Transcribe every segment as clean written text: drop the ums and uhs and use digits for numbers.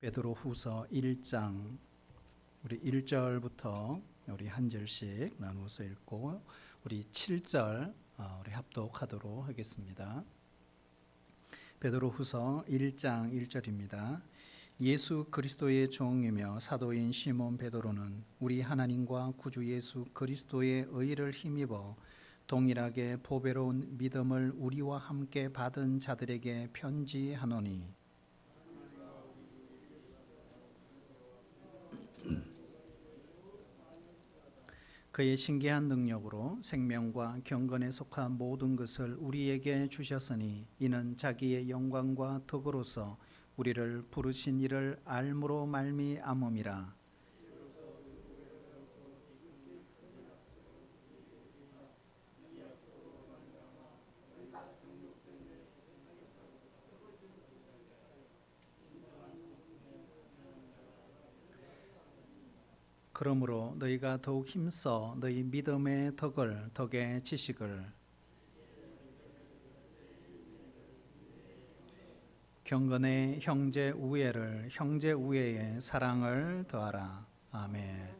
베드로후서 1장 우리 1절부터 우리 한 절씩 나누어서 읽고 우리 7절 우리 합독하도록 하겠습니다. 베드로후서 1장 1절입니다. 예수 그리스도의 종이며 사도인 시몬 베드로는 우리 하나님과 구주 예수 그리스도의 의를 힘입어 동일하게 보배로운 믿음을 우리와 함께 받은 자들에게 편지하노니 그의 신기한 능력으로 생명과 경건에 속한 모든 것을 우리에게 주셨으니 이는 자기의 영광과 덕으로서 우리를 부르신 이를 알므로 말미암음이라. 그러므로 너희가 더욱 힘써 너희 믿음의 덕의 지식을 경건의 형제 우애를 형제 우애의 사랑을 더하라. 아멘.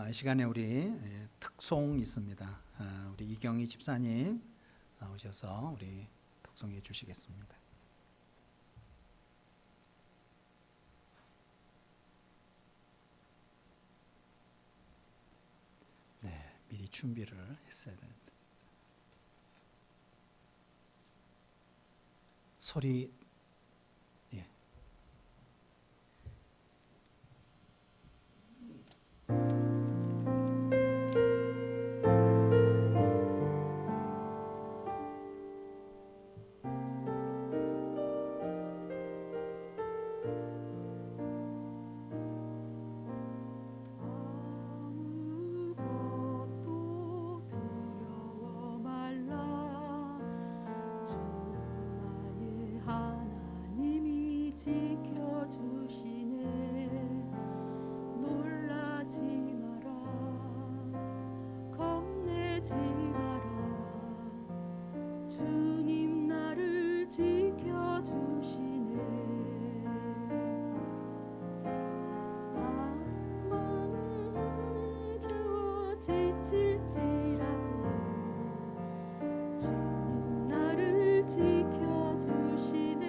이 시간에 우리 특송 있습니다. 우리 이경희 집사님 나오셔서 우리 특송해 주시겠습니다. 미리 준비를 했어야 되는데 소리 주님 나를 지켜주시네. 마음은 겨워 지칠지라도 주님 나를 지켜주시네.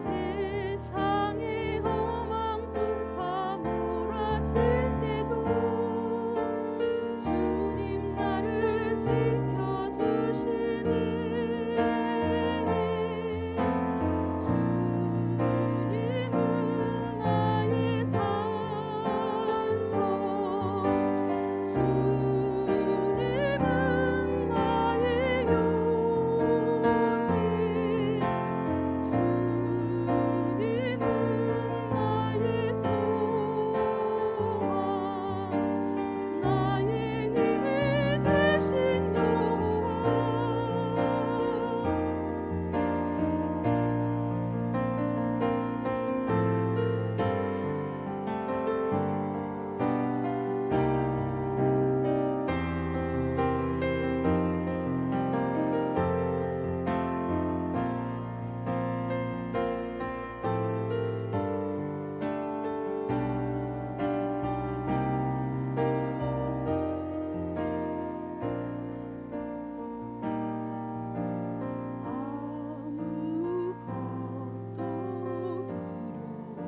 세상의 험한 풍파 몰아칠 때도 주님 나를 지켜주시네. 주님은 나의 산성, 주님은 나의 요새, 주님은 나의 소망, 나의 힘이 되신 여호와. 아무것도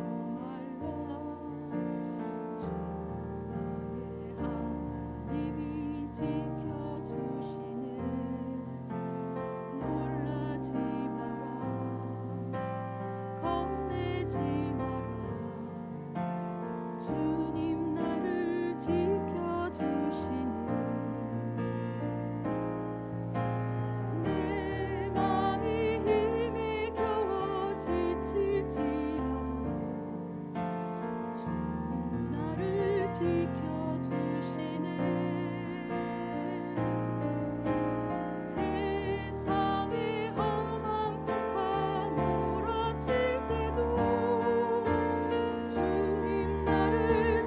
두려워 말라. 주 나의 하나님이 지켜주시네. 놀라지 마라, 겁내지 마라. 주님 나를 지켜주시네. 내 맘이 힘이 겨워 지칠지라도 주님 나를 지켜주시네. 세상의 험한 풍파 몰아칠 때도 주님 나를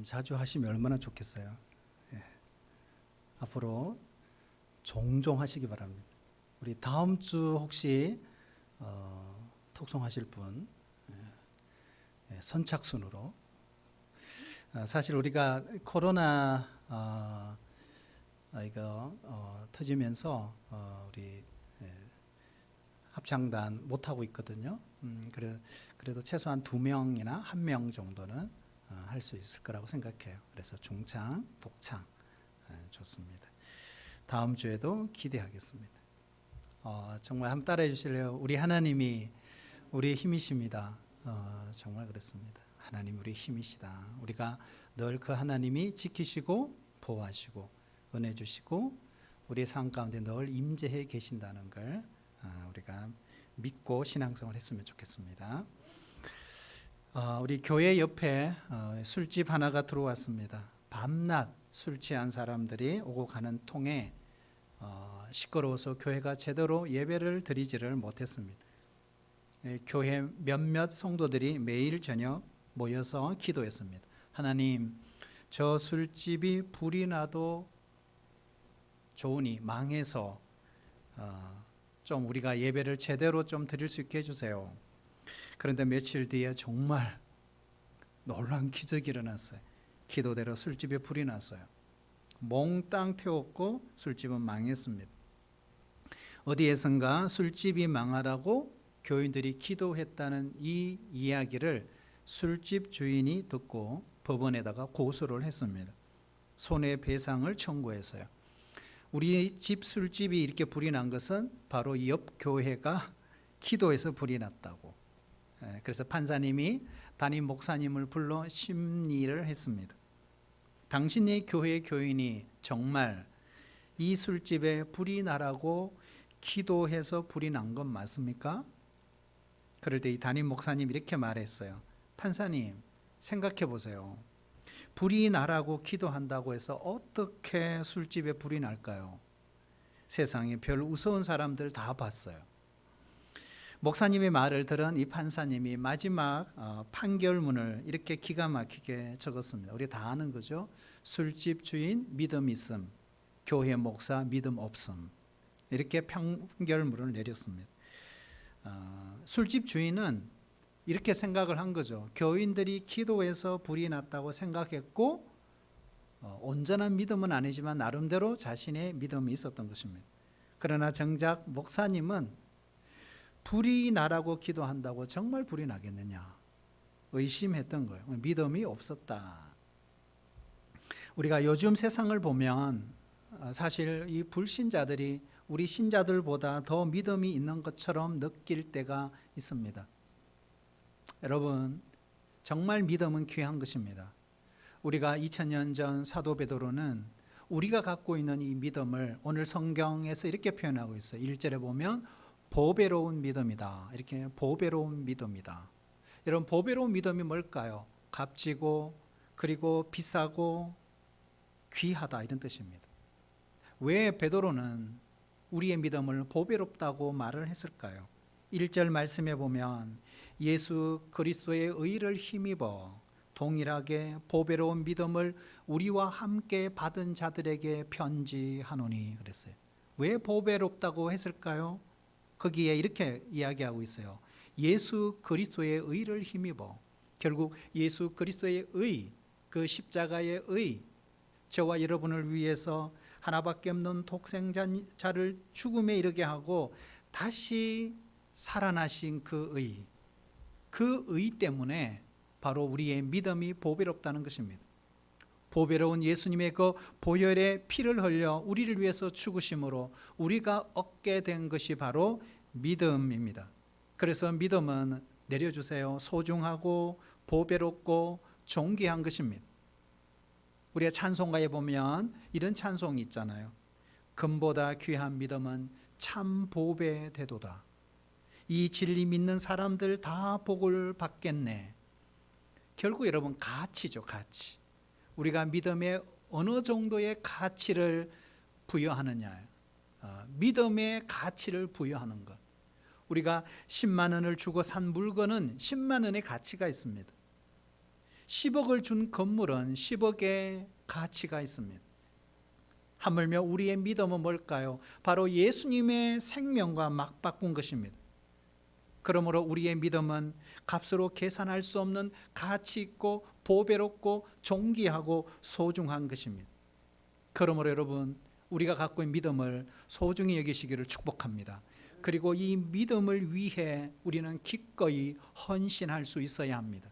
좀 자주 하시면 얼마나 좋겠어요. 예. 앞으로 종종 하시기 바랍니다. 우리 다음 주 혹시 톡송하실 분 선착순으로 사실 우리가 코로나 이거 터지면서 우리 합창단 못 하고 있거든요. 그래도 최소한 2명이나 1명 정도는 할 수 있을 거라고 생각해요. 그래서 중창, 독창 좋습니다. 다음 주에도 기대하겠습니다. 정말 한번 따라해 주실래요? 우리 하나님이 우리의 힘이십니다. 정말 그렇습니다. 하나님 우리의 힘이시다. 우리가 늘 그 하나님이 지키시고 보호하시고 은혜 주시고 우리의 삶 가운데 늘 임재해 계신다는 걸 우리가 믿고 신앙생활 했으면 좋겠습니다. 우리 교회 옆에 술집 하나가 들어왔습니다. 밤낮 술 취한 사람들이 오고 가는 통에 시끄러워서 교회가 제대로 예배를 드리지를 못했습니다. 교회 몇몇 성도들이 매일 저녁 모여서 기도했습니다. 하나님, 저 술집이 불이 나도 좋으니 망해서 좀 우리가 예배를 제대로 좀 드릴 수 있게 해주세요. 그런데 며칠 뒤에 정말 놀라운 기적이 일어났어요. 기도대로 술집에 불이 났어요. 몽땅 태웠고 술집은 망했습니다. 어디에선가 술집이 망하라고 교인들이 기도했다는 이 이야기를 술집 주인이 듣고 법원에다가 고소를 했습니다. 손해배상을 청구해서요. 우리 집 술집이 이렇게 불이 난 것은 바로 옆 교회가 기도해서 불이 났다고. 그래서 판사님이 담임 목사님을 불러 심리를 했습니다. 당신의 교회 교인이 정말 이 술집에 불이 나라고 기도해서 불이 난 건 맞습니까? 그럴 때 이 담임 목사님이 이렇게 말했어요. 판사님, 생각해 보세요. 불이 나라고 기도한다고 해서 어떻게 술집에 불이 날까요? 세상에 별 무서운 사람들 다 봤어요. 목사님의 말을 들은 이 판사님이 마지막 판결문을 이렇게 기가 막히게 적었습니다. 우리 다 아는 거죠. 술집 주인 믿음 있음, 교회 목사 믿음 없음, 이렇게 판결문을 내렸습니다. 술집 주인은 이렇게 생각을 한 거죠. 교인들이 기도해서 불이 났다고 생각했고 온전한 믿음은 아니지만 나름대로 자신의 믿음이 있었던 것입니다. 그러나 정작 목사님은 불이 나라고 기도한다고 정말 불이 나겠느냐 의심했던 거예요. 믿음이 없었다. 우리가 요즘 세상을 보면 사실 이 불신자들이 우리 신자들보다 더 믿음이 있는 것처럼 느낄 때가 있습니다. 여러분, 정말 믿음은 귀한 것입니다. 우리가 2000년 전 사도 베드로는 우리가 갖고 있는 이 믿음을 오늘 성경에서 이렇게 표현하고 있어요. 1절에 보면 보배로운 믿음이다. 이렇게 보배로운 믿음이다. 여러분, 보배로운 믿음이 뭘까요? 값지고 그리고 비싸고 귀하다 이런 뜻입니다. 왜 베드로는 우리의 믿음을 보배롭다고 말을 했을까요? 1절 말씀에 보면 예수 그리스도의 의를 힘입어 동일하게 보배로운 믿음을 우리와 함께 받은 자들에게 편지하노니 그랬어요. 왜 보배롭다고 했을까요? 거기에 이렇게 이야기하고 있어요. 예수 그리스도의 의를 힘입어. 결국 예수 그리스도의 의, 그 십자가의 의, 저와 여러분을 위해서 하나밖에 없는 독생자를 죽음에 이르게 하고 다시 살아나신 그 의 때문에 바로 우리의 믿음이 보배롭다는 것입니다. 보배로운 예수님의 그 보혈의 피를 흘려 우리를 위해서 죽으심으로 우리가 얻게 된 것이 바로 믿음입니다. 그래서 믿음은 내려주세요. 소중하고 보배롭고 존귀한 것입니다. 우리가 찬송가에 보면 이런 찬송이 있잖아요. 금보다 귀한 믿음은 참 보배되도다. 이 진리 믿는 사람들 다 복을 받겠네. 결국 여러분 가치죠, 가치. 우리가 믿음에 어느 정도의 가치를 부여하느냐. 믿음의 가치를 부여하는 것. 우리가 10만 원을 주고 산 물건은 10만 원의 가치가 있습니다. 10억을 준 건물은 10억의 가치가 있습니다. 하물며 우리의 믿음은 뭘까요? 바로 예수님의 생명과 맞바꾼 것입니다. 그러므로 우리의 믿음은 값으로 계산할 수 없는 가치 있고 보배롭고 존귀하고 소중한 것입니다. 그러므로 여러분, 우리가 갖고 있는 믿음을 소중히 여기시기를 축복합니다. 그리고 이 믿음을 위해 우리는 기꺼이 헌신할 수 있어야 합니다.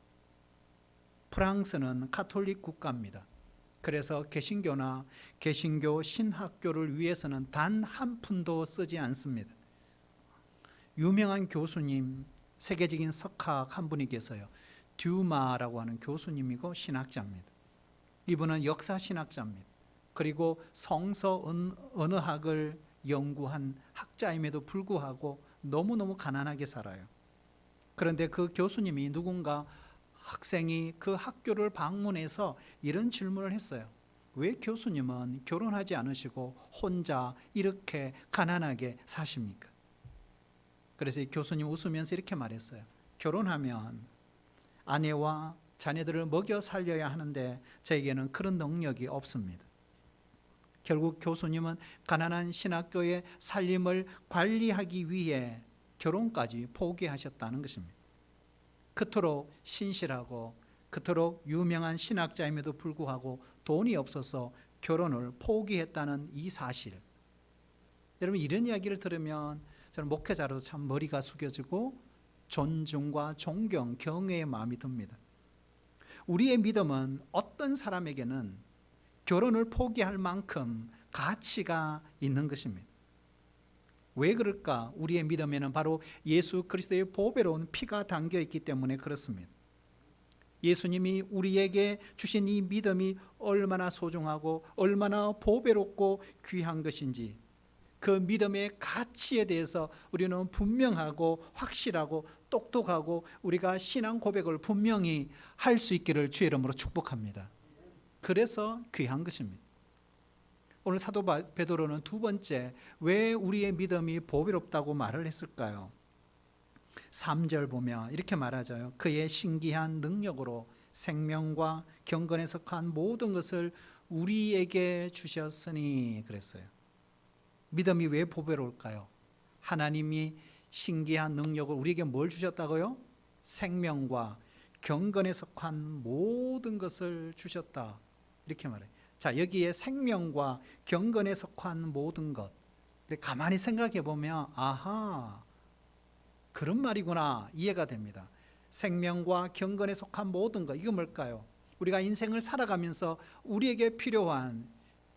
프랑스는 가톨릭 국가입니다. 그래서 개신교나 개신교 신학교를 위해서는 단 한 푼도 쓰지 않습니다. 유명한 교수님, 세계적인 석학 한 분이 계세요. 듀마라고 하는 교수님이고 신학자입니다. 이분은 역사 신학자입니다. 그리고 성서 언어학을 연구한 학자임에도 불구하고 너무너무 가난하게 살아요. 그런데 그 교수님이 누군가 학생이 그 학교를 방문해서 이런 질문을 했어요. 왜 교수님은 결혼하지 않으시고 혼자 이렇게 가난하게 사십니까? 그래서 이 교수님 웃으면서 이렇게 말했어요. 결혼하면 아내와 자녀들을 먹여 살려야 하는데 저에게는 그런 능력이 없습니다. 결국 교수님은 가난한 신학교의 살림을 관리하기 위해 결혼까지 포기하셨다는 것입니다. 그토록 신실하고 그토록 유명한 신학자임에도 불구하고 돈이 없어서 결혼을 포기했다는 이 사실. 여러분, 이런 이야기를 들으면 저는 목회자로 참 머리가 숙여지고 존중과 존경, 경외의 마음이 듭니다. 우리의 믿음은 어떤 사람에게는 결혼을 포기할 만큼 가치가 있는 것입니다. 왜 그럴까? 우리의 믿음에는 바로 예수 그리스도의 보배로운 피가 담겨 있기 때문에 그렇습니다. 예수님이 우리에게 주신 이 믿음이 얼마나 소중하고 얼마나 보배롭고 귀한 것인지, 그 믿음의 가치에 대해서 우리는 분명하고 확실하고 똑똑하고 우리가 신앙 고백을 분명히 할 수 있기를 주의 이름으로 축복합니다. 그래서 귀한 것입니다. 오늘 사도 베드로는 두 번째, 왜 우리의 믿음이 보배롭다고 말을 했을까요? 3절 보면 이렇게 말하죠. 그의 신기한 능력으로 생명과 경건에 속한 모든 것을 우리에게 주셨으니 그랬어요. 믿음이 왜 보배로울까요? 하나님이 신기한 능력을 우리에게 뭘 주셨다고요? 생명과 경건에 속한 모든 것을 주셨다. 이렇게 말해요. 자, 여기에 생명과 경건에 속한 모든 것. 가만히 생각해 보면 아하, 그런 말이구나, 이해가 됩니다. 생명과 경건에 속한 모든 것, 이거 뭘까요? 우리가 인생을 살아가면서 우리에게 필요한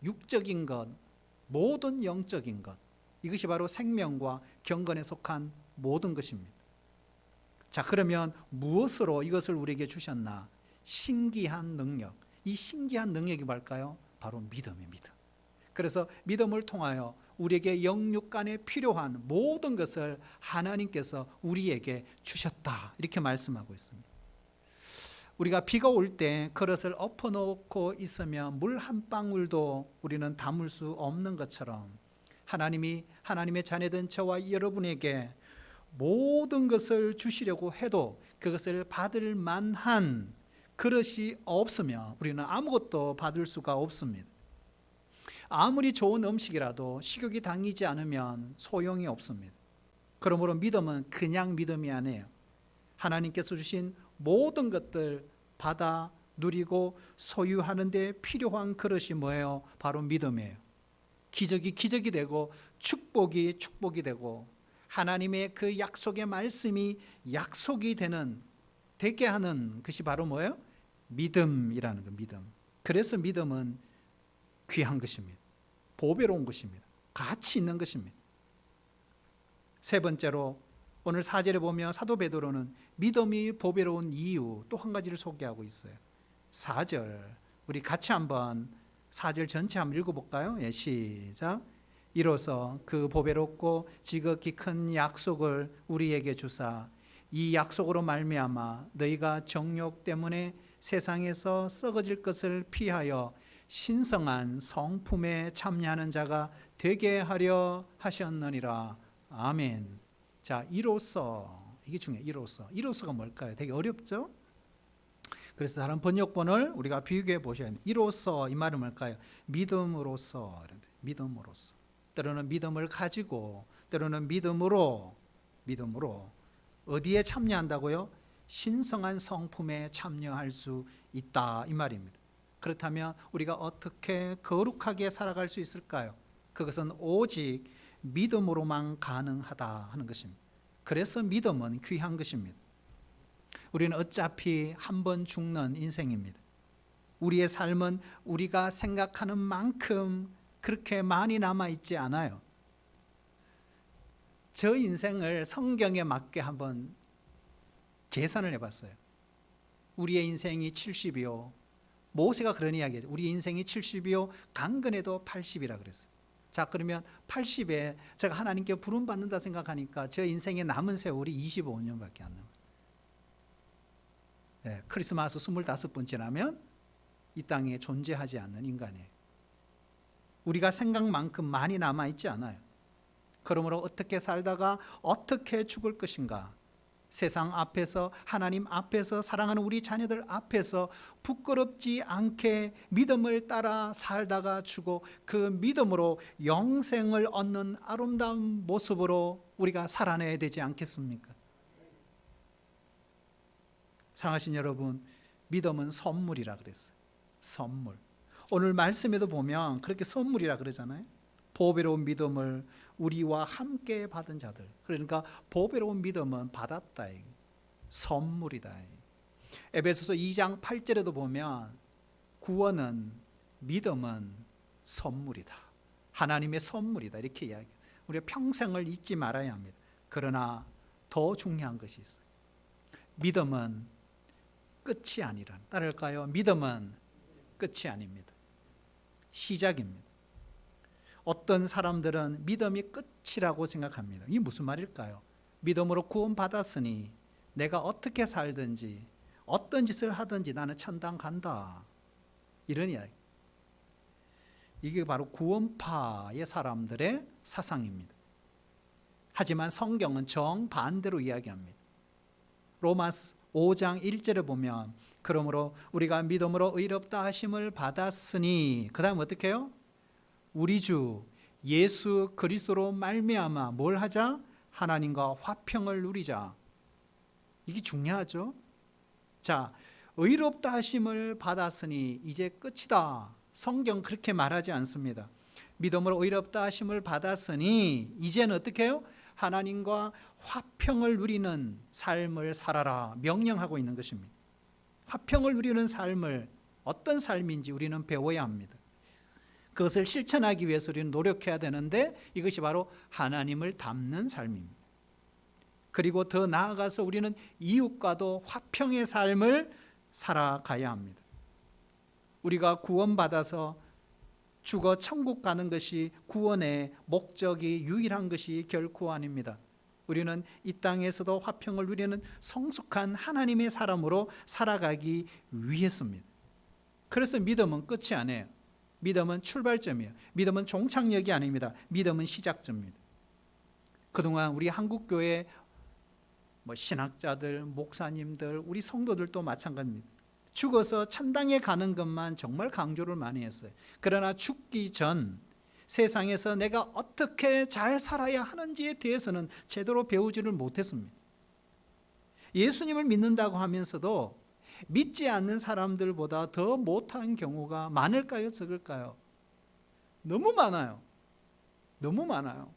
육적인 것, 모든 영적인 것, 이것이 바로 생명과 경건에 속한 모든 것입니다. 자, 그러면 무엇으로 이것을 우리에게 주셨나? 신기한 능력. 이 신기한 능력이 뭘까요? 바로 믿음의 믿음. 그래서 믿음을 통하여 우리에게 영육간에 필요한 모든 것을 하나님께서 우리에게 주셨다, 이렇게 말씀하고 있습니다. 우리가 비가 올 때 그릇을 엎어놓고 있으면 물 한 방울도 우리는 담을 수 없는 것처럼 하나님이 하나님의 자녀된 저와 여러분에게 모든 것을 주시려고 해도 그것을 받을 만한 그릇이 없으면 우리는 아무것도 받을 수가 없습니다. 아무리 좋은 음식이라도 식욕이 당기지 않으면 소용이 없습니다. 그러므로 믿음은 그냥 믿음이 아니에요. 하나님께서 주신 모든 것들 받아 누리고 소유하는 데 필요한 그릇이 뭐예요? 바로 믿음이에요. 기적이 기적이 되고 축복이 축복이 되고 하나님의 그 약속의 말씀이 약속이 되게 하는 것이 바로 뭐예요? 믿음이라는 거, 믿음. 그래서 믿음은 귀한 것입니다. 보배로운 것입니다. 가치 있는 것입니다. 세 번째로 오늘 4절에 보면 사도 베드로는 믿음이 보배로운 이유 또 한 가지를 소개하고 있어요. 4절 우리 같이 한번 4절 전체 한번 읽어볼까요? 예, 시작. 이로써 그 보배롭고 지극히 큰 약속을 우리에게 주사 이 약속으로 말미암아 너희가 정욕 때문에 세상에서 썩어질 것을 피하여 신성한 성품에 참여하는 자가 되게 하려 하셨느니라. 아멘. 자, 이로써, 이게 중요해요. 이로써가 뭘까요? 되게 어렵죠? 그래서 다른 번역본을 우리가 비교해 보셔야 합니다. 이로써 이 말은 뭘까요? 믿음으로써, 믿음으로써. 때로는 믿음을 가지고, 때로는 믿음으로 어디에 참여한다고요? 신성한 성품에 참여할 수 있다 이 말입니다. 그렇다면 우리가 어떻게 거룩하게 살아갈 수 있을까요? 그것은 오직 믿음으로만 가능하다 하는 것입니다. 그래서 믿음은 귀한 것입니다. 우리는 어차피 한 번 죽는 인생입니다. 우리의 삶은 우리가 생각하는 만큼 그렇게 많이 남아있지 않아요. 저 인생을 성경에 맞게 한번 계산을 해봤어요. 우리의 인생이 70이요. 모세가 그런 이야기죠. 우리 인생이 70이요. 강건해도 80이라 그랬어요. 자, 그러면 80에 제가 하나님께 부름받는다 생각하니까 저 인생의 남은 세월이 25년밖에 안 남아요. 네, 크리스마스 25번 지나면 이 땅에 존재하지 않는 인간이에요. 우리가 생각만큼 많이 남아있지 않아요. 그러므로 어떻게 살다가 어떻게 죽을 것인가, 세상 앞에서, 하나님 앞에서, 사랑하는 우리 자녀들 앞에서 부끄럽지 않게 믿음을 따라 살다가 죽고 그 믿음으로 영생을 얻는 아름다운 모습으로 우리가 살아내야 되지 않겠습니까? 사랑하신 여러분, 믿음은 선물이라 그랬어요. 선물. 오늘 말씀에도 보면 그렇게 선물이라 그러잖아요. 보배로운 믿음을 우리와 함께 받은 자들. 그러니까 보배로운 믿음은 받았다, 선물이다. 에베소서 2장 8절에도 보면 구원은, 믿음은 선물이다, 하나님의 선물이다 이렇게 이야기해요. 우리가 평생을 잊지 말아야 합니다. 그러나 더 중요한 것이 있어요. 믿음은 끝이 아니라, 따를까요? 믿음은 끝이 아닙니다. 시작입니다. 어떤 사람들은 믿음이 끝이라고 생각합니다. 이게 무슨 말일까요? 믿음으로 구원받았으니 내가 어떻게 살든지 어떤 짓을 하든지 나는 천당 간다, 이런 이야기. 이게 바로 구원파의 사람들의 사상입니다. 하지만 성경은 정반대로 이야기합니다. 로마서 5장 1절에 보면 그러므로 우리가 믿음으로 의롭다 하심을 받았으니, 그 다음 어떻게 해요? 우리 주 예수 그리스도로 말미암아 뭘 하자? 하나님과 화평을 누리자. 이게 중요하죠. 자, 의롭다 하심을 받았으니 이제 끝이다. 성경 그렇게 말하지 않습니다. 믿음으로 의롭다 하심을 받았으니 이제는 어떻게 해요? 하나님과 화평을 누리는 삶을 살아라 명령하고 있는 것입니다. 화평을 누리는 삶을, 어떤 삶인지 우리는 배워야 합니다. 그것을 실천하기 위해서 우리는 노력해야 되는데 이것이 바로 하나님을 닮는 삶입니다. 그리고 더 나아가서 우리는 이웃과도 화평의 삶을 살아가야 합니다. 우리가 구원받아서 죽어 천국 가는 것이 구원의 목적이 유일한 것이 결코 아닙니다. 우리는 이 땅에서도 화평을 누리는 성숙한 하나님의 사람으로 살아가기 위해서입니다. 그래서 믿음은 끝이 아니에요. 믿음은 출발점이에요. 믿음은 종착역이 아닙니다. 믿음은 시작점입니다. 그동안 우리 한국교회 신학자들, 목사님들, 우리 성도들도 마찬가지입니다. 죽어서 천당에 가는 것만 정말 강조를 많이 했어요. 그러나 죽기 전 세상에서 내가 어떻게 잘 살아야 하는지에 대해서는 제대로 배우지를 못했습니다. 예수님을 믿는다고 하면서도 믿지 않는 사람들보다 더 못한 경우가 많을까요? 적을까요? 너무 많아요. 너무 많아요.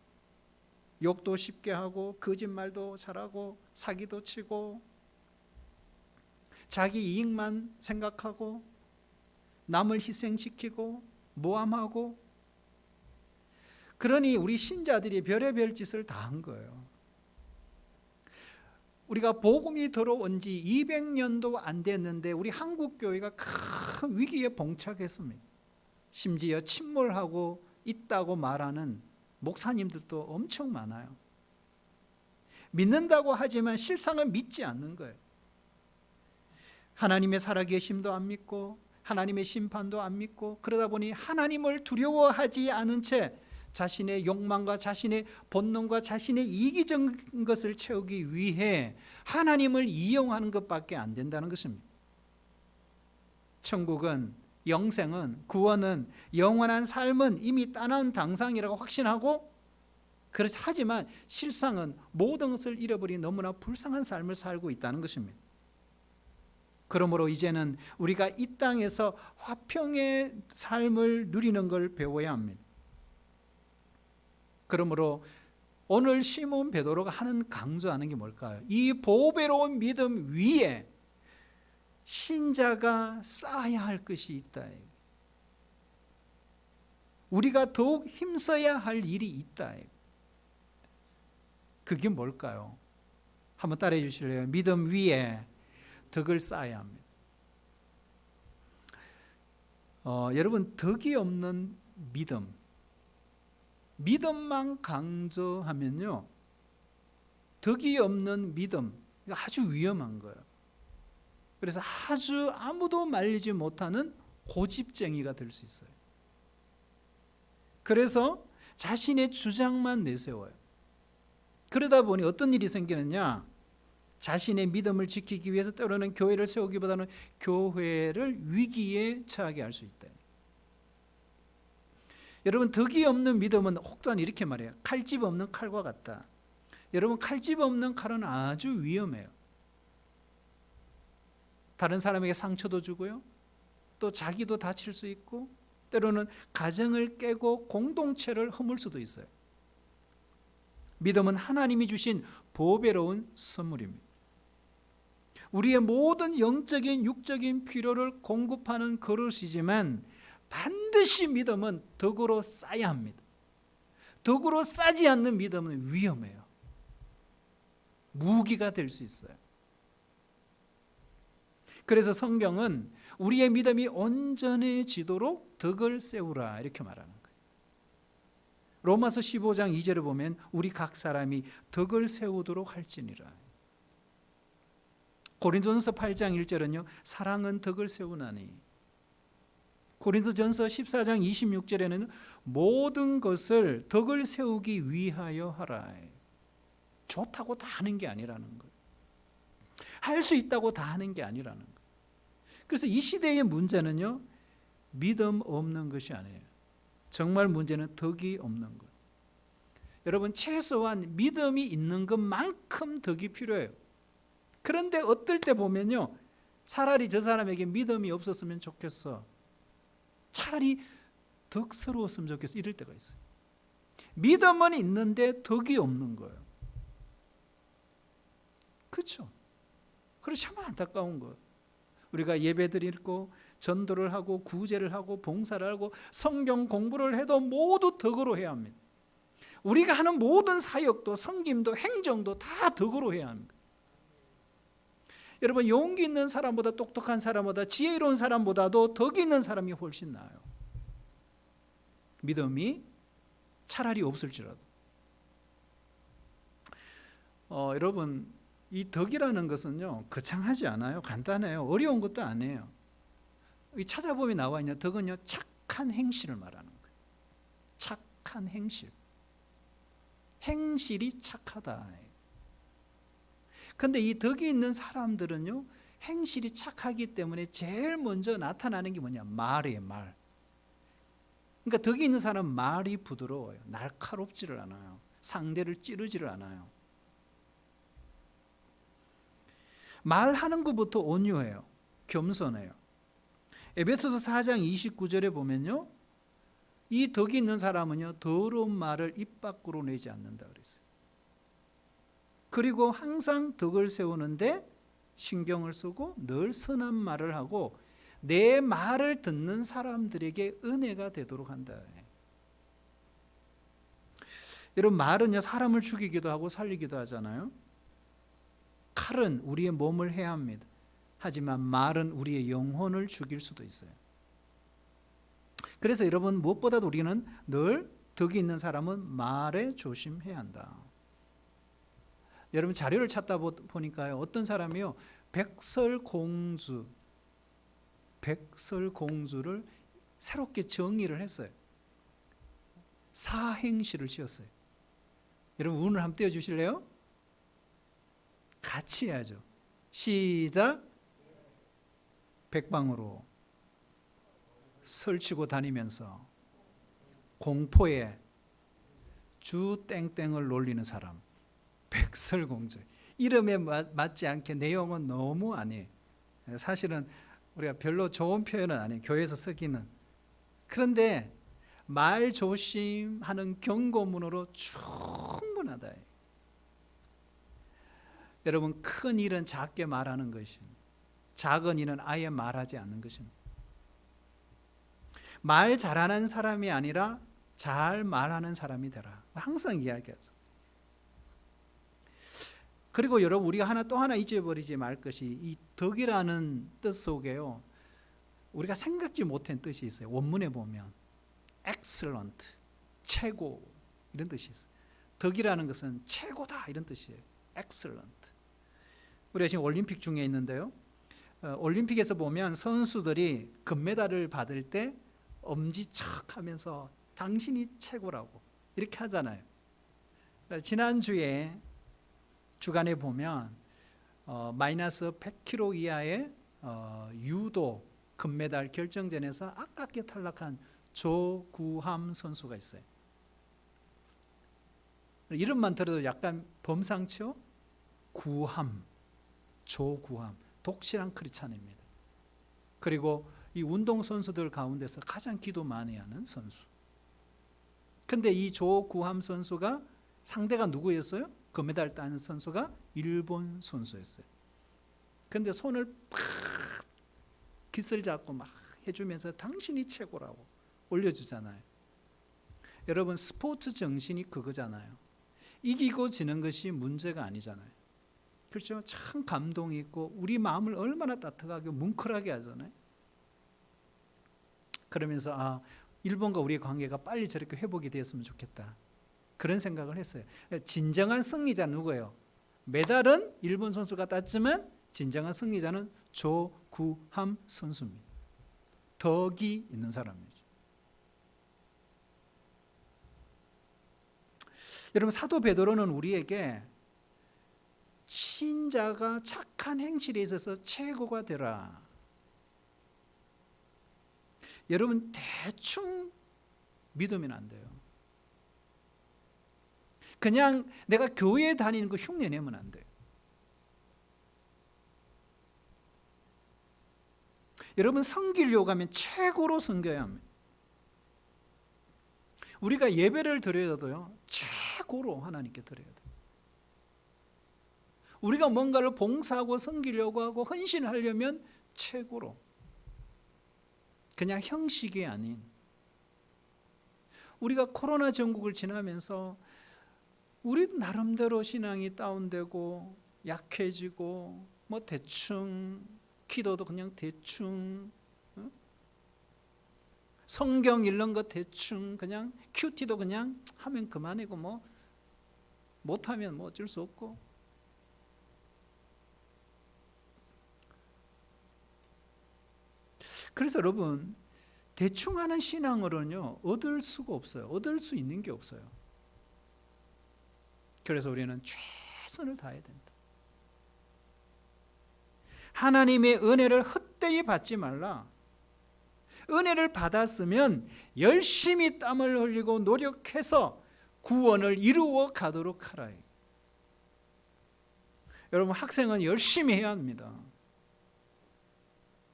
욕도 쉽게 하고 거짓말도 잘하고 사기도 치고 자기 이익만 생각하고 남을 희생시키고 모함하고, 그러니 우리 신자들이 별의별 짓을 다 한 거예요. 우리가 복음이 들어온 지 200년도 안 됐는데 우리 한국교회가 큰 위기에 봉착했습니다. 심지어 침몰하고 있다고 말하는 목사님들도 엄청 많아요. 믿는다고 하지만 실상은 믿지 않는 거예요. 하나님의 살아계심도 안 믿고 하나님의 심판도 안 믿고, 그러다 보니 하나님을 두려워하지 않은 채 자신의 욕망과 자신의 본능과 자신의 이기적인 것을 채우기 위해 하나님을 이용하는 것밖에 안 된다는 것입니다. 천국은, 영생은, 구원은, 영원한 삶은 이미 따놓은 당상이라고 확신하고, 그렇지 하지만 실상은 모든 것을 잃어버린 너무나 불쌍한 삶을 살고 있다는 것입니다. 그러므로 이제는 우리가 이 땅에서 화평의 삶을 누리는 걸 배워야 합니다. 그러므로 오늘 시몬 베드로가 강조하는 게 뭘까요? 이 보배로운 믿음 위에 신자가 쌓아야 할 것이 있다. 우리가 더욱 힘써야 할 일이 있다. 그게 뭘까요? 한번 따라해 주실래요? 믿음 위에 덕을 쌓아야 합니다. 여러분, 덕이 없는 믿음만 강조하면요, 덕이 없는 믿음, 이거 아주 위험한 거예요. 그래서 아주 아무도 말리지 못하는 고집쟁이가 될 수 있어요. 그래서 자신의 주장만 내세워요. 그러다 보니 어떤 일이 생기느냐, 자신의 믿음을 지키기 위해서 때로는 교회를 세우기보다는 교회를 위기에 처하게 할 수 있다. 여러분, 덕이 없는 믿음은 혹자는 이렇게 말해요. 칼집 없는 칼과 같다. 여러분, 칼집 없는 칼은 아주 위험해요. 다른 사람에게 상처도 주고요, 또 자기도 다칠 수 있고, 때로는 가정을 깨고 공동체를 허물 수도 있어요. 믿음은 하나님이 주신 보배로운 선물입니다. 우리의 모든 영적인 육적인 필요를 공급하는 그릇이지만 반드시 믿음은 덕으로 쌓아야 합니다. 덕으로 싸지 않는 믿음은 위험해요. 무기가 될 수 있어요. 그래서 성경은 우리의 믿음이 온전해지도록 덕을 세우라 이렇게 말하는 거예요. 로마서 15장 2절을 보면 우리 각 사람이 덕을 세우도록 할지니라. 고린도전서 8장 1절은요, 사랑은 덕을 세우나니. 고린도전서 14장 26절에는 모든 것을 덕을 세우기 위하여 하라. 좋다고 다 하는 게 아니라는 거예요. 할 수 있다고 다 하는 게 아니라는 거예요. 그래서 이 시대의 문제는요, 믿음 없는 것이 아니에요. 정말 문제는 덕이 없는 거예요. 여러분, 최소한 믿음이 있는 것만큼 덕이 필요해요. 그런데 어떨 때 보면요, 차라리 저 사람에게 믿음이 없었으면 좋겠어, 차라리 덕스러웠으면 좋겠어, 이럴 때가 있어요. 믿음은 있는데 덕이 없는 거예요. 그렇죠? 그래서 참 안타까운 거예요. 우리가 예배드리고 전도를 하고 구제를 하고 봉사를 하고 성경 공부를 해도 모두 덕으로 해야 합니다. 우리가 하는 모든 사역도 섬김도 행정도 다 덕으로 해야 합니다. 여러분, 용기 있는 사람보다 똑똑한 사람보다 지혜로운 사람보다도 덕이 있는 사람이 훨씬 나아요. 믿음이 차라리 없을지라도. 여러분, 이 덕이라는 것은요, 거창하지 않아요. 간단해요. 어려운 것도 아니에요. 찾아보면 나와 있냐, 덕은요, 착한 행실을 말하는 거예요. 착한 행실. 행실이 착하다. 그런데 이 덕이 있는 사람들은요, 행실이 착하기 때문에 제일 먼저 나타나는 게 뭐냐, 말이에요, 말. 그러니까 덕이 있는 사람은 말이 부드러워요. 날카롭지를 않아요. 상대를 찌르지를 않아요. 말하는 것부터 온유해요. 겸손해요. 에베소서 4장 29절에 보면요, 이 덕이 있는 사람은요, 더러운 말을 입 밖으로 내지 않는다 그랬어요. 그리고 항상 덕을 세우는데 신경을 쓰고 늘 선한 말을 하고 내 말을 듣는 사람들에게 은혜가 되도록 한다. 여러분, 말은요, 사람을 죽이기도 하고 살리기도 하잖아요. 칼은 우리의 몸을 해야 합니다. 하지만 말은 우리의 영혼을 죽일 수도 있어요. 그래서 여러분, 무엇보다도 우리는 늘 덕이 있는 사람은 말에 조심해야 한다. 여러분, 자료를 찾다 보니까요, 어떤 사람이요, 백설공주를 새롭게 정의를 했어요. 사행시를 지었어요. 여러분, 운을 한번 띄워주실래요? 같이 해야죠. 시작. 백방으로. 설치고 다니면서 공포에 주 땡땡을 놀리는 사람, 백설공주. 이름에 맞지 않게 내용은 너무 아니에요. 사실은 우리가 별로 좋은 표현은 아니에요. 교회에서 쓰기는. 그런데 말 조심하는 경고문으로 충분하다. 여러분, 큰 일은 작게 말하는 것입니다. 작은 일은 아예 말하지 않는 것입니다. 말 잘하는 사람이 아니라 잘 말하는 사람이 되라. 항상 이야기하죠. 그리고 여러분, 우리가 또 하나 잊어버리지 말 것이, 이 덕이라는 뜻 속에요, 우리가 생각지 못한 뜻이 있어요. 원문에 보면 excellent, 최고, 이런 뜻이 있어요. 덕이라는 것은 최고다, 이런 뜻이에요. excellent. 우리가 지금 올림픽 중에 있는데요, 올림픽에서 보면 선수들이 금메달을 받을 때 엄지척 하면서 당신이 최고라고 이렇게 하잖아요. 지난주에 주간에 보면 마이너스 100kg 이하의 유도 금메달 결정전에서 아깝게 탈락한 조구함 선수가 있어요. 이름만 들어도 약간 범상치요? 구함, 조구함, 독실한 크리스찬입니다. 그리고 이 운동선수들 가운데서 가장 기도 많이 하는 선수. 근데 이 조구함 선수가 상대가 누구였어요? 금메달 따는 선수가 일본 선수였어요. 근데 손을 팍 깃을 잡고 막 해주면서 당신이 최고라고 올려주잖아요. 여러분, 스포츠 정신이 그거잖아요. 이기고 지는 것이 문제가 아니잖아요. 그렇죠? 참 감동이 있고 우리 마음을 얼마나 따뜻하게 뭉클하게 하잖아요. 그러면서 일본과 우리의 관계가 빨리 저렇게 회복이 되었으면 좋겠다, 그런 생각을 했어요. 진정한 승리자 누구예요? 메달은 일본 선수가 땄지만 진정한 승리자는 조구함 선수입니다. 덕이 있는 사람이죠. 여러분, 사도 베드로는 우리에게 신자가 착한 행실에 있어서 최고가 되라. 여러분, 대충 믿으면 안 돼요. 그냥 내가 교회에 다니는 거 흉내 내면 안 돼요. 여러분, 섬기려고 하면 최고로 섬겨야 합니다. 우리가 예배를 드려도요, 최고로 하나님께 드려야 돼요. 우리가 뭔가를 봉사하고 섬기려고 하고 헌신하려면 최고로, 그냥 형식이 아닌. 우리가 코로나 전국을 지나면서 우리도 나름대로 신앙이 다운되고 약해지고, 뭐 대충 기도도 그냥 대충, 성경 읽는 거 대충, 그냥 큐티도 그냥 하면 그만이고, 뭐 못하면 뭐 어쩔 수 없고. 그래서 여러분, 대충 하는 신앙으로는요 얻을 수가 없어요. 얻을 수 있는 게 없어요. 그래서 우리는 최선을 다해야 된다. 하나님의 은혜를 헛되이 받지 말라. 은혜를 받았으면 열심히 땀을 흘리고 노력해서 구원을 이루어 가도록 하라. 여러분, 학생은 열심히 해야 합니다.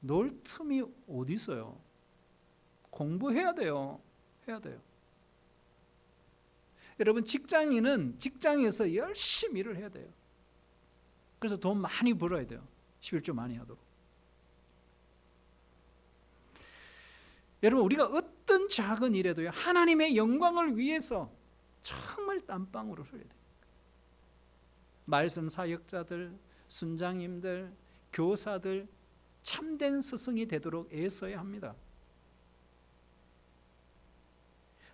놀 틈이 어디 있어요? 공부해야 돼요. 해야 돼요. 여러분, 직장인은 직장에서 열심히 일을 해야 돼요. 그래서 돈 많이 벌어야 돼요. 11조 많이 하도록. 여러분, 우리가 어떤 작은 일에도요 하나님의 영광을 위해서 정말 땀방울을 흘려야 돼요. 말씀 사역자들, 순장님들, 교사들 참된 스승이 되도록 애써야 합니다.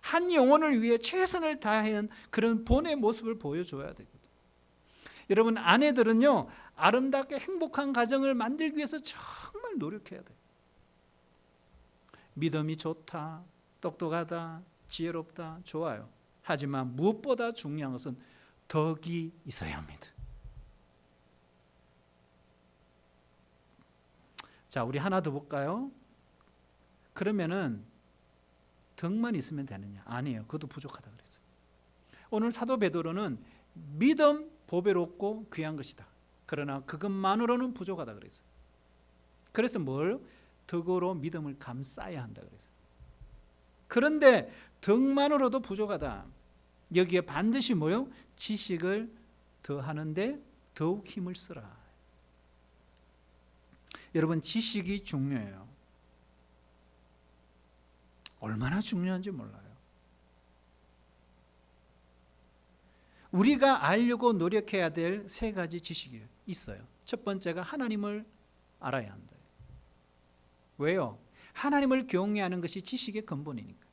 한 영혼을 위해 최선을 다하는 그런 본의 모습을 보여줘야 되거든요. 여러분, 아내들은요 아름답게 행복한 가정을 만들기 위해서 정말 노력해야 돼요. 믿음이 좋다, 똑똑하다, 지혜롭다, 좋아요. 하지만 무엇보다 중요한 것은 덕이 있어야 합니다. 자, 우리 하나 더 볼까요? 그러면은 덕만 있으면 되느냐? 아니에요. 그것도 부족하다 그랬어요. 오늘 사도 베드로는 믿음 보배롭고 귀한 것이다. 그러나 그것만으로는 부족하다 그랬어요. 그래서 뭘? 덕으로 믿음을 감싸야 한다 그랬어요. 그런데 덕만으로도 부족하다. 여기에 반드시 뭐요? 지식을 더하는데 더욱 힘을 쓰라. 여러분, 지식이 중요해요. 얼마나 중요한지 몰라요. 우리가 알려고 노력해야 될 세 가지 지식이 있어요. 첫 번째가 하나님을 알아야 한다. 왜요? 하나님을 경외하는 것이 지식의 근본이니까.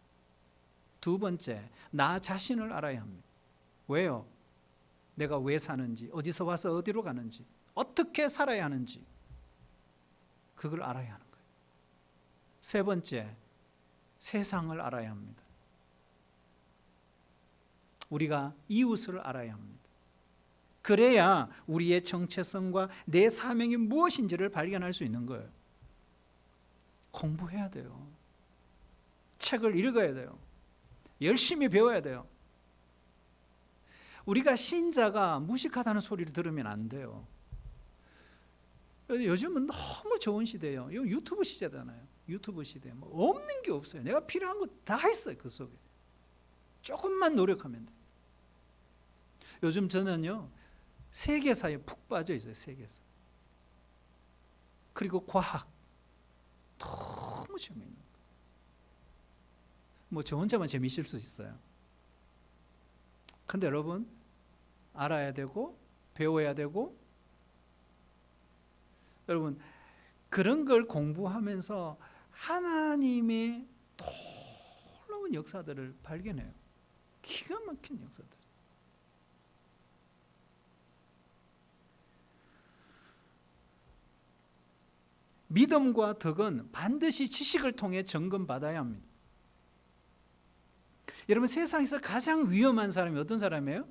두 번째, 나 자신을 알아야 합니다. 왜요? 내가 왜 사는지, 어디서 와서 어디로 가는지, 어떻게 살아야 하는지 그걸 알아야 하는 거예요. 세 번째, 세상을 알아야 합니다. 우리가 이웃을 알아야 합니다. 그래야 우리의 정체성과 내 사명이 무엇인지를 발견할 수 있는 거예요. 공부해야 돼요. 책을 읽어야 돼요. 열심히 배워야 돼요. 우리가 신자가 무식하다는 소리를 들으면 안 돼요. 요즘은 너무 좋은 시대예요. 유튜브 시대잖아요. 유튜브 시대. 뭐 없는 게 없어요. 내가 필요한 거 다 했어요. 그 속에. 조금만 노력하면 돼요. 요즘 저는요, 세계사에 푹 빠져 있어요. 세계사. 그리고 과학. 너무 재미있는 거예요. 뭐 저 혼자만 재미있을 수 있어요. 근데 여러분, 알아야 되고 배워야 되고, 여러분 그런 걸 공부하면서 하나님의 놀라운 역사들을 발견해요. 기가 막힌 역사들. 믿음과 덕은 반드시 지식을 통해 점검받아야 합니다. 여러분, 세상에서 가장 위험한 사람이 어떤 사람이에요?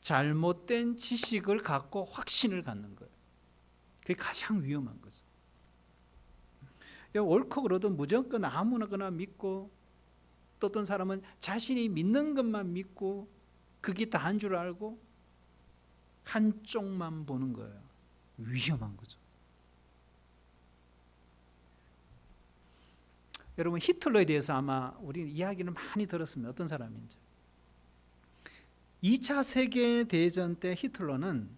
잘못된 지식을 갖고 확신을 갖는 거예요. 그게 가장 위험한 거죠. 옳고 그러든 무조건 아무나 믿고, 또 어떤 사람은 자신이 믿는 것만 믿고 그게 다인 줄 알고 한쪽만 보는 거예요. 위험한 거죠. 여러분, 히틀러에 대해서 아마 우리 이야기를 많이 들었습니다. 어떤 사람인지. 2차 세계대전 때 히틀러는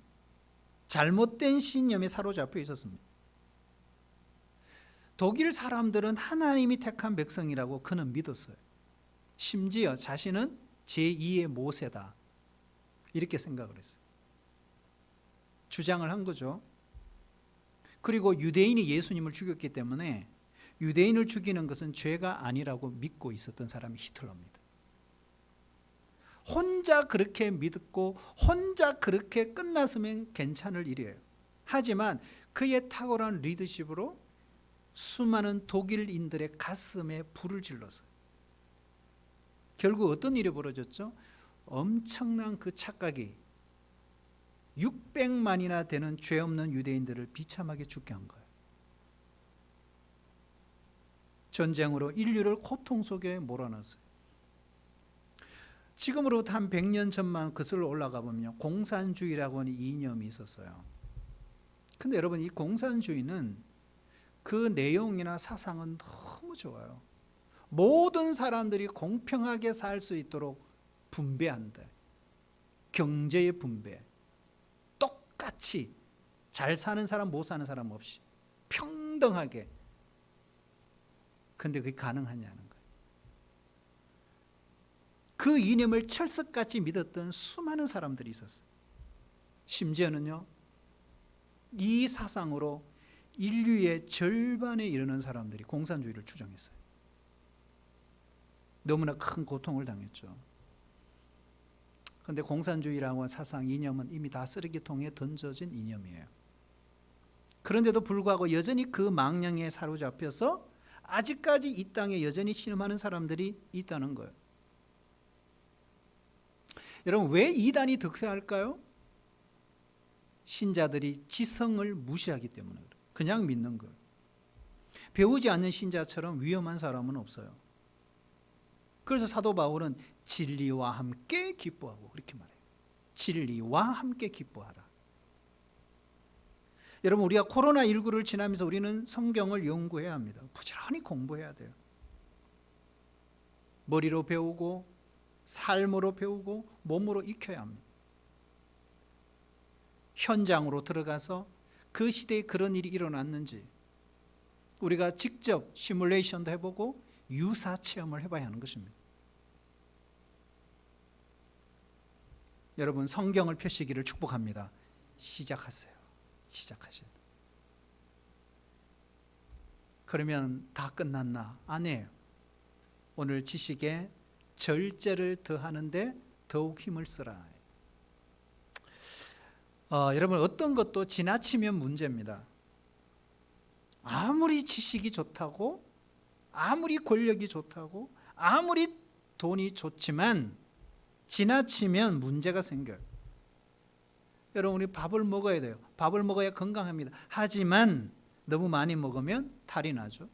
잘못된 신념에 사로잡혀 있었습니다. 독일 사람들은 하나님이 택한 백성이라고 그는 믿었어요. 심지어 자신은 제2의 모세다, 이렇게 생각을 했어요. 주장을 한 거죠. 그리고 유대인이 예수님을 죽였기 때문에 유대인을 죽이는 것은 죄가 아니라고 믿고 있었던 사람이 히틀러입니다. 혼자 그렇게 믿고 혼자 그렇게 끝났으면 괜찮을 일이에요. 하지만 그의 탁월한 리더십으로 수많은 독일인들의 가슴에 불을 질렀어요. 결국 어떤 일이 벌어졌죠? 엄청난 그 착각이 600만이나 되는 죄 없는 유대인들을 비참하게 죽게 한 거예요. 전쟁으로 인류를 고통 속에 몰아넣었어요. 지금으로부터 한 100년 전만 거슬러 올라가 보면 공산주의라고 하는 이념이 있었어요. 근데 여러분, 이 공산주의는 그 내용이나 사상은 너무 좋아요. 모든 사람들이 공평하게 살 수 있도록 분배한다. 경제의 분배. 똑같이 잘 사는 사람, 못 사는 사람 없이 평등하게. 근데 그게 가능하냐는 거예요. 그 이념을 철석같이 믿었던 수많은 사람들이 있었어요. 심지어는요, 이 사상으로 인류의 절반에 이르는 사람들이 공산주의를 추종했어요. 너무나 큰 고통을 당했죠. 그런데 공산주의라고 하는 사상, 이념은 이미 다 쓰레기통에 던져진 이념이에요. 그런데도 불구하고 여전히 그 망령에 사로잡혀서 아직까지 이 땅에 여전히 신음하는 사람들이 있다는 거예요. 여러분, 왜 이단이 득세할까요? 신자들이 지성을 무시하기 때문에 그래요. 그냥 믿는 거예요. 배우지 않는 신자처럼 위험한 사람은 없어요. 그래서 사도 바울은 진리와 함께 기뻐하고 그렇게 말해요. 진리와 함께 기뻐하라. 여러분, 우리가 코로나19를 지나면서 우리는 성경을 연구해야 합니다. 부지런히 공부해야 돼요. 머리로 배우고 삶으로 배우고 몸으로 익혀야 합니다. 현장으로 들어가서 그 시대에 그런 일이 일어났는지 우리가 직접 시뮬레이션도 해보고 유사 체험을 해봐야 하는 것입니다. 여러분, 성경을 펴시기를 축복합니다. 시작하세요. 시작하셔야 돼요. 그러면 다 끝났나? 아니에요. 오늘 지식에 절제를 더하는데 더욱 힘을 쓰라. 여러분, 어떤 것도 지나치면 문제입니다. 아무리 지식이 좋다고, 아무리 권력이 좋다고, 아무리 돈이 좋지만 지나치면 문제가 생겨요. 여러분, 우리 밥을 먹어야 돼요. 밥을 먹어야 건강합니다. 하지만 너무 많이 먹으면 탈이 나죠.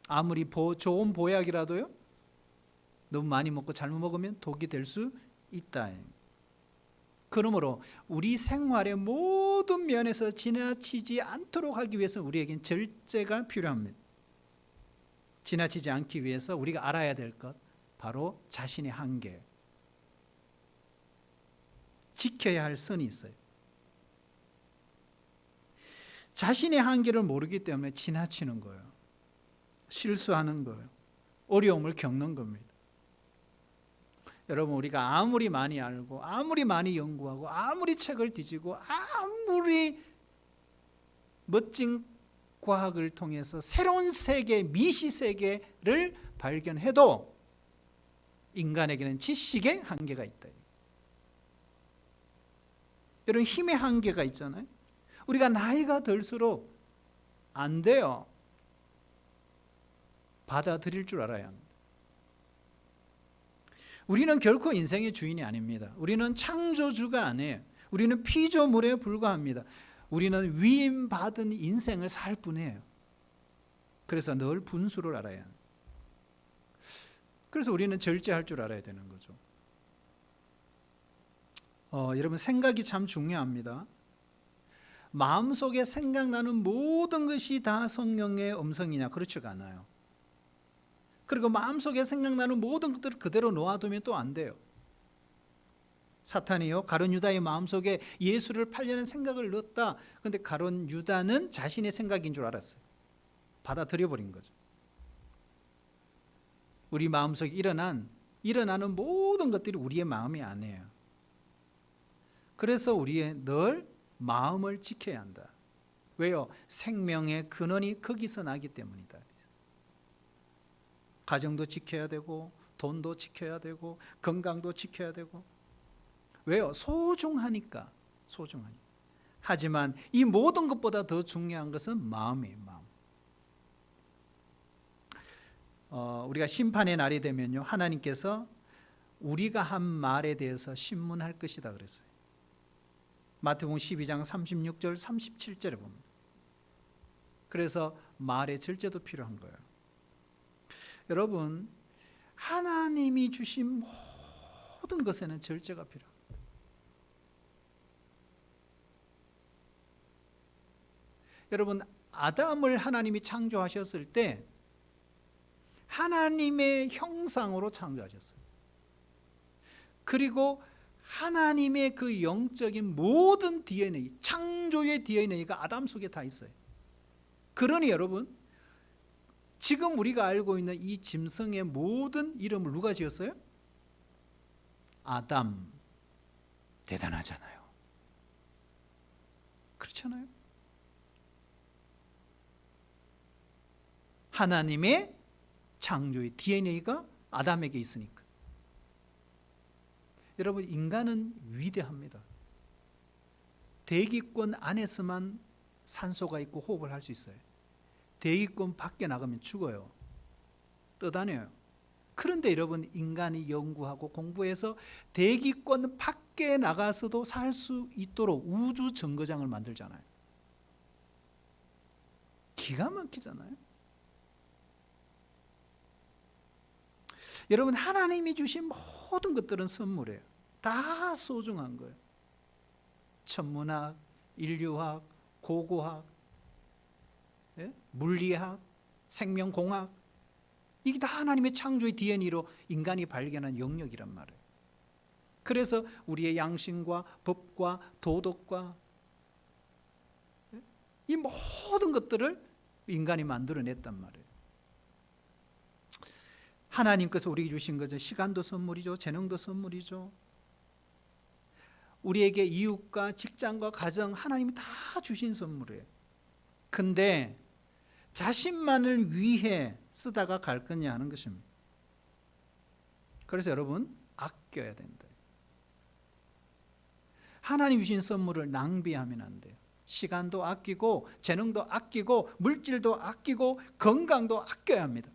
아무리 좋은 보약이라도요, 너무 많이 먹고 잘못 먹으면 독이 될 수 있다. 그러므로 우리 생활의 모든 면에서 지나치지 않도록 하기 위해서 우리에겐 절제가 필요합니다. 지나치지 않기 위해서 우리가 알아야 될 것, 바로 자신의 한계, 지켜야 할 선이 있어요. 자신의 한계를 모르기 때문에 지나치는 거예요. 실수하는 거예요. 어려움을 겪는 겁니다. 여러분, 우리가 아무리 많이 알고 아무리 많이 연구하고 아무리 책을 뒤지고 아무리 멋진 과학을 통해서 새로운 세계, 미시세계를 발견해도 인간에게는 지식의 한계가 있다. 여러분, 힘의 한계가 있잖아요. 우리가 나이가 들수록 안 돼요. 받아들일 줄 알아야 합니다. 우리는 결코 인생의 주인이 아닙니다. 우리는 창조주가 아니에요. 우리는 피조물에 불과합니다. 우리는 위임받은 인생을 살 뿐이에요. 그래서 늘 분수를 알아야 합니다. 그래서 우리는 절제할 줄 알아야 되는 거죠. 여러분, 생각이 참 중요합니다. 마음속에 생각나는 모든 것이 다 성령의 음성이냐? 그렇지가 않아요. 그리고 마음속에 생각나는 모든 것들을 그대로 놓아두면 또 안 돼요. 사탄이요, 가룟 유다의 마음속에 예수를 팔려는 생각을 넣었다. 그런데 가룟 유다는 자신의 생각인 줄 알았어요. 받아들여 버린 거죠. 우리 마음속에 일어나는 모든 것들이 우리의 마음이 아니에요. 그래서 우리의 늘 마음을 지켜야 한다. 왜요? 생명의 근원이 거기서 나기 때문이다. 가정도 지켜야 되고, 돈도 지켜야 되고, 건강도 지켜야 되고. 왜요? 소중하니까. 하지만 이 모든 것보다 더 중요한 것은 마음이에요. 마음. 우리가 심판의 날이 되면요, 하나님께서 우리가 한 말에 대해서 신문할 것이다 그랬어요. 마태복음 12장 36절 37절에 봅니다. 그래서 말의 절제도 필요한 거예요. 여러분, 하나님이 주신 모든 것에는 절제가 필요합니다. 여러분, 아담을 하나님이 창조하셨을 때 하나님의 형상으로 창조하셨어요. 그리고 하나님의 그 영적인 모든 DNA, 창조의 DNA가 아담 속에 다 있어요. 그러니 여러분, 지금 우리가 알고 있는 이 짐승의 모든 이름을 누가 지었어요? 아담. 대단하잖아요. 그렇잖아요. 하나님의 창조의 DNA가 아담에게 있으니까. 여러분, 인간은 위대합니다. 대기권 안에서만 산소가 있고 호흡을 할 수 있어요. 대기권 밖에 나가면 죽어요. 떠다녀요. 그런데 여러분, 인간이 연구하고 공부해서 대기권 밖에 나가서도 살 수 있도록 우주 정거장을 만들잖아요. 기가 막히잖아요. 여러분, 하나님이 주신 모든 것들은 선물이에요. 다 소중한 거예요. 천문학, 인류학, 고고학, 물리학, 생명공학, 이게 다 하나님의 창조의 DNA로 인간이 발견한 영역이란 말이에요. 그래서 우리의 양심과 법과 도덕과 이 모든 것들을 인간이 만들어냈단 말이에요. 하나님께서 우리에게 주신 거죠. 시간도 선물이죠. 재능도 선물이죠. 우리에게 이웃과 직장과 가정, 하나님이 다 주신 선물이에요. 근데 자신만을 위해 쓰다가 갈 거냐 하는 것입니다. 그래서 여러분, 아껴야 된다. 하나님 주신 선물을 낭비하면 안 돼요. 시간도 아끼고 재능도 아끼고 물질도 아끼고 건강도 아껴야 합니다.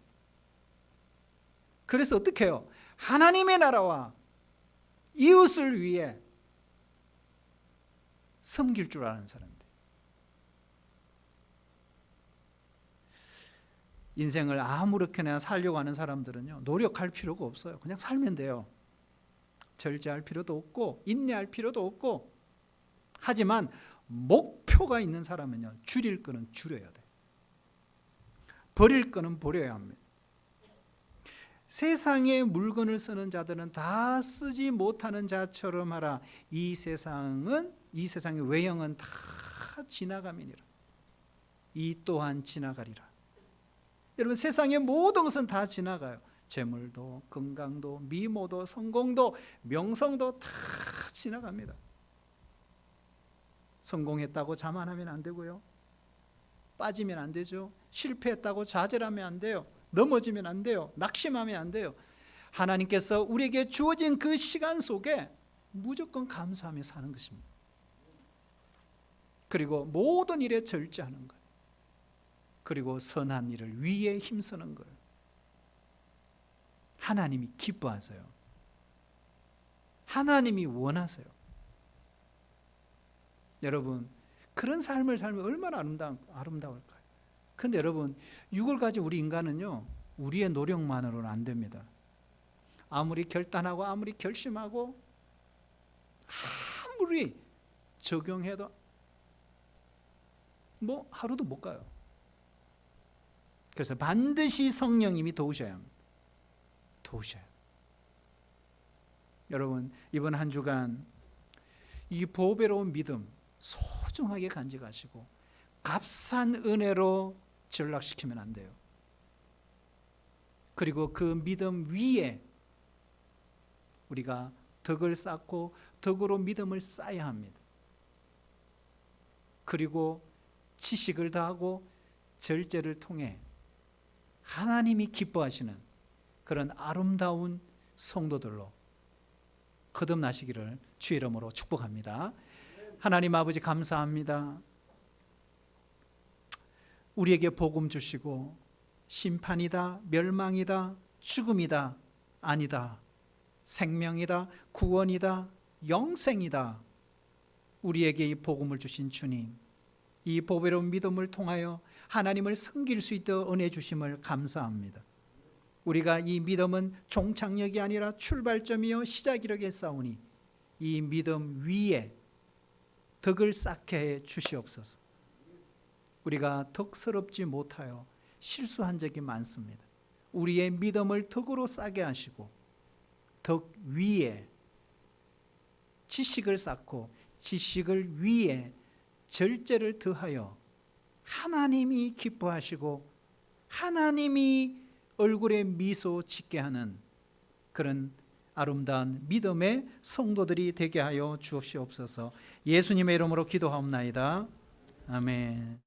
그래서 어떻게 해요? 하나님의 나라와 이웃을 위해 섬길 줄 아는 사람들. 인생을 아무렇게나 살려고 하는 사람들은요, 노력할 필요가 없어요. 그냥 살면 돼요. 절제할 필요도 없고 인내할 필요도 없고. 하지만 목표가 있는 사람은요, 줄일 거는 줄여야 돼. 버릴 거는 버려야 합니다. 세상에 물건을 쓰는 자들은 다 쓰지 못하는 자처럼 하라. 이 세상의 외형은 다 지나감이니라. 이 또한 지나가리라. 여러분, 세상의 모든 것은 다 지나가요. 재물도, 건강도, 미모도, 성공도, 명성도 다 지나갑니다. 성공했다고 자만하면 안 되고요. 빠지면 안 되죠. 실패했다고 좌절하면 안 돼요. 넘어지면 안 돼요. 낙심하면 안 돼요. 하나님께서 우리에게 주어진 그 시간 속에 무조건 감사하며 사는 것입니다. 그리고 모든 일에 절제하는 거예요. 그리고 선한 일을 위해 힘쓰는 거예요. 하나님이 기뻐하세요. 하나님이 원하세요. 여러분, 그런 삶을 살면 얼마나 아름다울까요? 그런데 여러분, 육을 가진 우리 인간은요, 우리의 노력만으로는 안 됩니다. 아무리 결단하고 아무리 결심하고 아무리 적용해도 하루도 못 가요. 그래서 반드시 성령님이 도우셔야 합니다. 도우셔야. 여러분, 이번 한 주간 이 보배로운 믿음 소중하게 간직하시고 값싼 은혜로 전락시키면 안 돼요. 그리고 그 믿음 위에 우리가 덕을 쌓고 덕으로 믿음을 쌓아야 합니다. 그리고 지식을 다하고 절제를 통해 하나님이 기뻐하시는 그런 아름다운 성도들로 거듭나시기를 주의 이름으로 축복합니다. 하나님 아버지, 감사합니다. 우리에게 복음 주시고 심판이다, 멸망이다, 죽음이다, 아니다, 생명이다, 구원이다, 영생이다. 우리에게 이 복음을 주신 주님, 이 보배로운 믿음을 통하여 하나님을 섬길 수 있도록 은혜 주심을 감사합니다. 우리가 이 믿음은 종착역이 아니라 출발점이요 시작이라겠사오니 이 믿음 위에 덕을 쌓게 해 주시옵소서. 우리가 덕스럽지 못하여 실수한 적이 많습니다. 우리의 믿음을 덕으로 쌓게 하시고 덕 위에 지식을 쌓고 지식을 위에 절제를 더하여 하나님이 기뻐하시고 하나님이 얼굴에 미소 짓게 하는 그런 아름다운 믿음의 성도들이 되게 하여 주옵시옵소서. 예수님의 이름으로 기도하옵나이다. 아멘.